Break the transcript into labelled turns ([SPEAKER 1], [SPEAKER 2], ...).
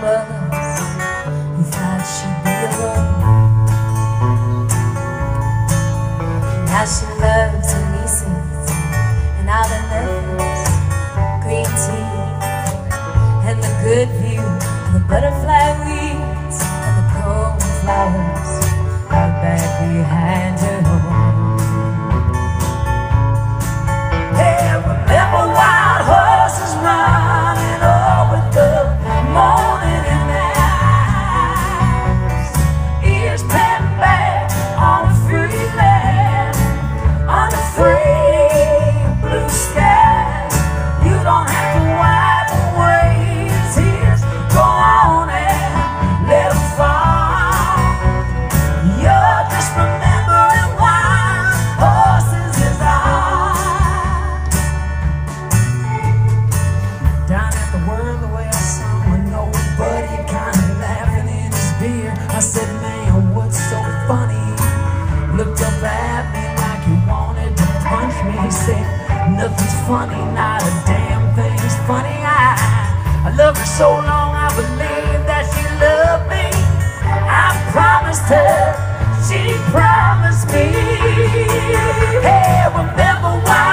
[SPEAKER 1] mothers who thought she'd be alone. Now she loves her nieces and all the nephews, green tea and the good view of the butterfly weeds and the cornflowers right back behind her home. Hey, remember wild horses running over the morning in their eyes, ears panting back on a free land, under free blue skies. You don't have to wipe away your tears, go on and let them fall. You're just remembering wild horses is all. Down at the World the way I saw with nobody kind of laughing in his beer, I said, man, what's so funny? Looked up at me like he wanted to punch me. He said, nothing's funny, not a damn thing's funny. I loved her so long, I believed that she loved me. I promised her, she promised me. Hey, remember why